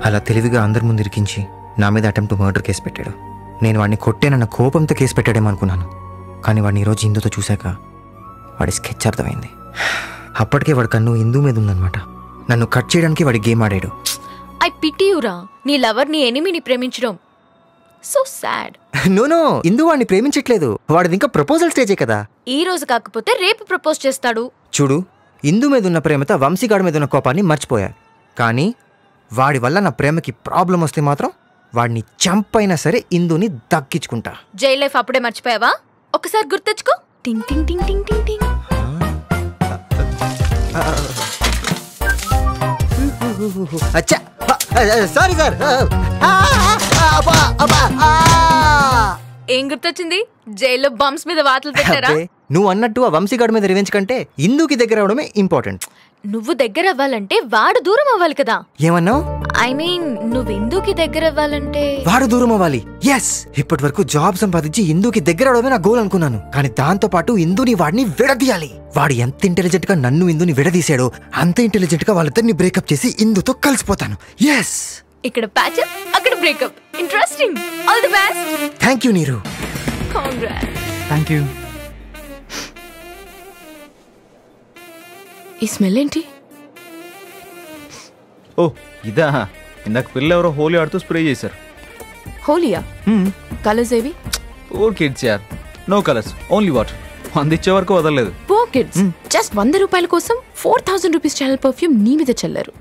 అలా తెలివిగా అందరి ముందు ఇరికించి నా మీద అటెంప్ట్ మర్డర్ కేసు పెట్టాడు. నేను వాడిని కొట్టేనన్న కోపంతో కేసు పెట్టాడేమో అనుకున్నాను. కానీ వాడిని ఈరోజు ఇందుతో చూశాక వాడి స్కెచ్ అర్థమైంది. అప్పటికే వాడి కన్ను ఇందు మీద ఉందన్నమాట. నన్ను కట్ చేయడానికి వాడి గేమ్ ఆడాడు. ఐ పిటీ యురా, నీ లవర్ నీ ఎనిమిని ప్రేమించడం సో సాడ్. నో, ఇందు వాడిని ప్రేమించట్లేదు. వాడిది ఇంకా ప్రపోజల్ స్టేజే కదా. ఈ రోజు కాకపోతే రేపు ప్రపోజ్ చేస్తాడు. చూడు, ఇందు మీద ఉన్న ప్రేమతో వంశీగాడి మీద ఉన్న కోపాన్ని మర్చిపోయా. కానీ వాడి వల్ల నా ప్రేమకి ప్రాబ్లం వస్తే మాత్రం వాడిని చంపైనా సరే ఇందుని దక్కించుకుంటా. జైల్ లైఫ్ అప్పుడే మర్చిపోయావా? ఒకసారి గుర్తెచ్చుకో. టింగ్ టింగ్ టింగ్ టింగ్ టింగ్ టింగ్. Sorry sir. ఏం గుర్తొచ్చింది? జైల్లో బంప్స్ మీద వాతలు పెట్టారా? నువ్వు అన్నట్టు ఆ వంశీగాడి మీద రివెంజ్ కంటే ఇందుకి దగ్గర అవడమే ఇంపార్టెంట్. నువ్వు దగ్గర అవ్వాలంటే వాడు దూరం అవ్వాలి కదా. ఏమన్నావు? ఐ మీన్ నువ్వు ఇందుకి దగ్గర అవ్వాలంటే వాడు దూరం అవ్వాలి. ఎస్, ఇప్పటి వరకు జాబ్ సంపాదించి ఇందుకి దగ్గర అవడమే నా గోల్ అనుకున్నాను. కానీ దాంతో పాటు ఇందుని వాడిని విడదీయాలి. వాడు ఎంత ఇంటెలిజెంట్ గా నన్ను ఇందుని విడదీశాడో అంత ఇంటెలిజెంట్ గా వాళ్ళిద్దరిని బ్రేకప్ చేసి ఇందుతో కలిసిపోతాను. ఎస్. ఇక్కడ ప్యాచప్, అక్కడ breakup. Interesting. All the best. Thank you నీరు. కాంగ్రాట్స్. Thank you. ఈ స్మెల్ ఏంటి? ఓ ఇదా, ఇందాక పిల్లలు ఎవరో హోలీ ఆడుతూ స్ప్రే చేశారు. హోలియా? కలర్స్ ఏవి? పూర్ కిడ్స్ యార్, నో కలర్స్, ఓన్లీ వాటర్. అందించే వరకు వదలలేదు. పూర్ కిడ్స్ జస్ట్ 100 రూపాయల కోసం 4000 రూపీస్ ఛానల్ పర్ఫ్యూమ్ నీ మీద చల్లారు.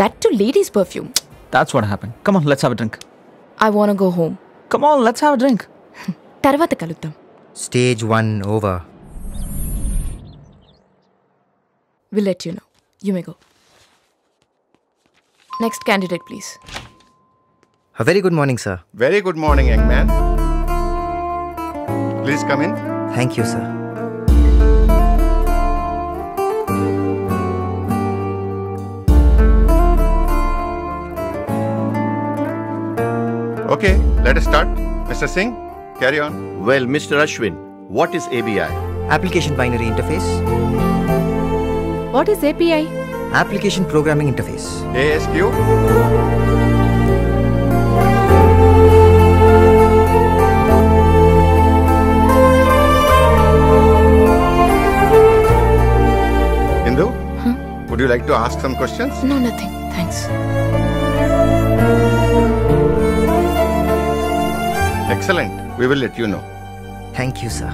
That too ladies perfume. That's what happened. Come on, let's have a drink. I want to go home. Come on, let's have a drink. తర్వాత కలుద్దాం. Stage 1 over. We'll let you know. You may go. Next candidate, please. A very good morning, sir. Very good morning, young man. Please come in. Thank you, sir. Okay, let us start. Mr. Singh, carry on. Well, Mr. Ashwin, what is ABI? Application Binary Interface. What is API? Application Programming Interface. ASQ. Indu, would you like to ask some questions? No, nothing. Thanks. Excellent. We will let you know. Thank you, sir.